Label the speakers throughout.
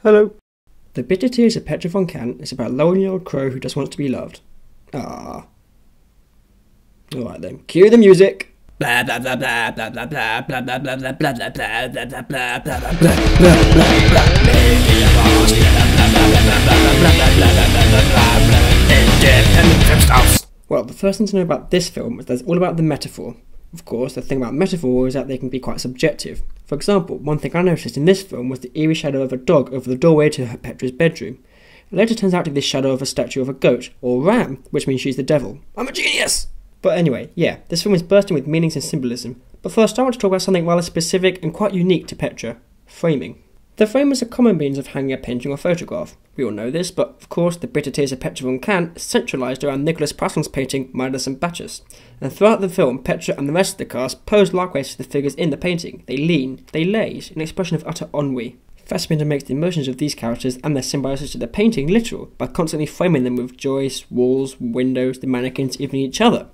Speaker 1: Hello. The Bitter Tears of Petra Von Kant is about a lonely old crow who just wants to be loved. Ah. Alright then, cue the music. Blah blah blah blah blah blah blah blah blah blah blah blah blah blah blah blah blah blah blah. Well, the first thing to know about this film is that it's all about the metaphor. Of course, the thing about metaphor is that they can be quite subjective. For example, one thing I noticed in this film was the eerie shadow of a dog over the doorway to Petra's bedroom. It later turns out to be the shadow of a statue of a goat, or ram, which means she's the devil. I'm a genius! But anyway, yeah, this film is bursting with meanings and symbolism. But first I want to talk about something rather specific and quite unique to Petra: framing. The frame is a common means of hanging a painting or photograph. We all know this, but of course the Bitter Tears of Petra Von Kant is centralised around Nicholas Prassel's painting Midas and Bacchus. And throughout the film, Petra and the rest of the cast pose likewise to the figures in the painting. They lean, they laze, an expression of utter ennui. Fassbinder makes the emotions of these characters and their symbiosis to the painting literal by constantly framing them with joists, walls, windows, the mannequins, even each other.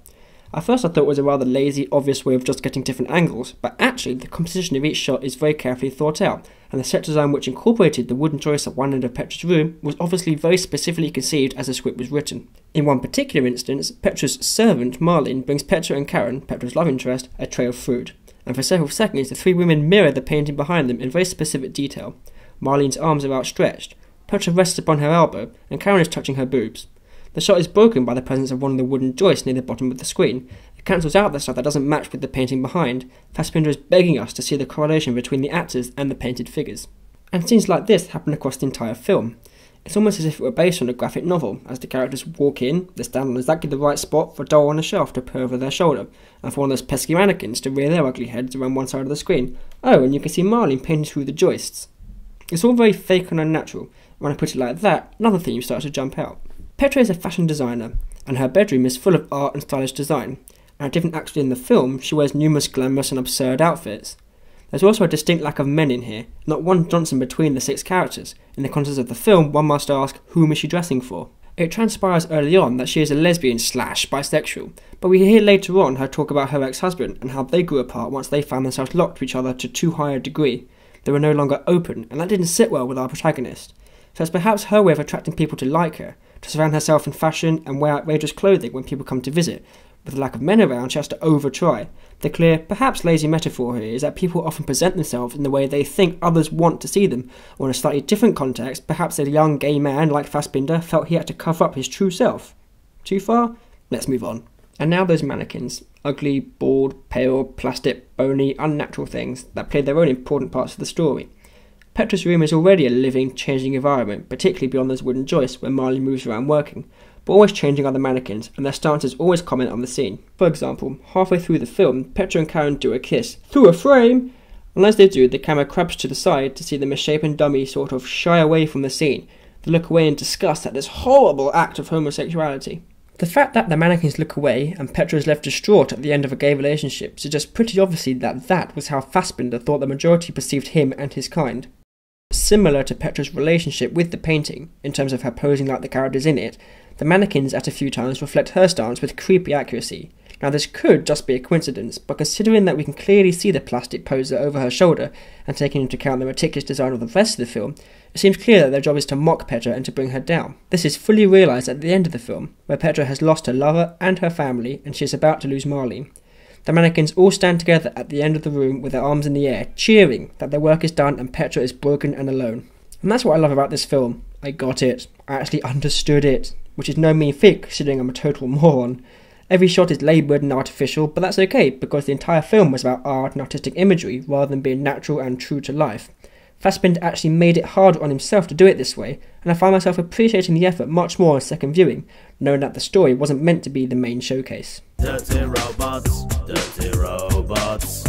Speaker 1: At first I thought it was a rather lazy, obvious way of just getting different angles, but actually the composition of each shot is very carefully thought out, and the set design which incorporated the wooden joist at one end of Petra's room was obviously very specifically conceived as the script was written. In one particular instance, Petra's servant, Marlene, brings Petra and Karen, Petra's love interest, a tray of fruit, and for several seconds the three women mirror the painting behind them in very specific detail. Marlene's arms are outstretched, Petra rests upon her elbow, and Karen is touching her boobs. The shot is broken by the presence of one of the wooden joists near the bottom of the screen. It cancels out the stuff that doesn't match with the painting behind. Fassbinder is begging us to see the correlation between the actors and the painted figures. And scenes like this happen across the entire film. It's almost as if it were based on a graphic novel, as the characters walk in, they stand on exactly the right spot for a doll on a shelf to put over their shoulder, and for one of those pesky mannequins to rear their ugly heads around one side of the screen. Oh, and you can see Marlene painted through the joists. It's all very fake and unnatural. When I put it like that, another theme starts to jump out. Petra is a fashion designer, and her bedroom is full of art and stylish design, and at different acts in the film, she wears numerous glamorous and absurd outfits. There's also a distinct lack of men in here, not one Johnson between the six characters. In the context of the film, one must ask, whom is she dressing for? It transpires early on that she is a lesbian / bisexual, but we hear later on her talk about her ex-husband and how they grew apart once they found themselves locked to each other to too high a degree. They were no longer open, and that didn't sit well with our protagonist. So it's perhaps her way of attracting people to like her, to surround herself in fashion and wear outrageous clothing when people come to visit. With the lack of men around, she has to over-try. The clear, perhaps lazy metaphor here is that people often present themselves in the way they think others want to see them, or in a slightly different context, perhaps a young gay man like Fassbinder felt he had to cover up his true self. Too far? Let's move on. And now those mannequins. Ugly, bald, pale, plastic, bony, unnatural things that play their own important parts of the story. Petra's room is already a living, changing environment, particularly beyond those wooden joists where Marlene moves around working, but always changing other mannequins, and their stances always comment on the scene. For example, halfway through the film, Petra and Karen do a kiss, through a frame! And as they do, the camera crabs to the side to see the misshapen dummy sort of shy away from the scene. They look away in disgust at this horrible act of homosexuality. The fact that the mannequins look away and Petra is left distraught at the end of a gay relationship suggests pretty obviously that that was how Fassbinder thought the majority perceived him and his kind. Similar to Petra's relationship with the painting, in terms of her posing like the characters in it, the mannequins at a few times reflect her stance with creepy accuracy. Now this could just be a coincidence, but considering that we can clearly see the plastic poser over her shoulder, and taking into account the meticulous design of the rest of the film, it seems clear that their job is to mock Petra and to bring her down. This is fully realised at the end of the film, where Petra has lost her lover and her family, and she is about to lose Marlene. The mannequins all stand together at the end of the room with their arms in the air, cheering that their work is done and Petra is broken and alone. And that's what I love about this film. I got it. I actually understood it, which is no mean feat considering I'm a total moron. Every shot is laboured and artificial, but that's okay because the entire film was about art and artistic imagery rather than being natural and true to life. Fassbinder actually made it harder on himself to do it this way, and I find myself appreciating the effort much more on second viewing, knowing that the story wasn't meant to be the main showcase.
Speaker 2: Dirty robots, dirty robots.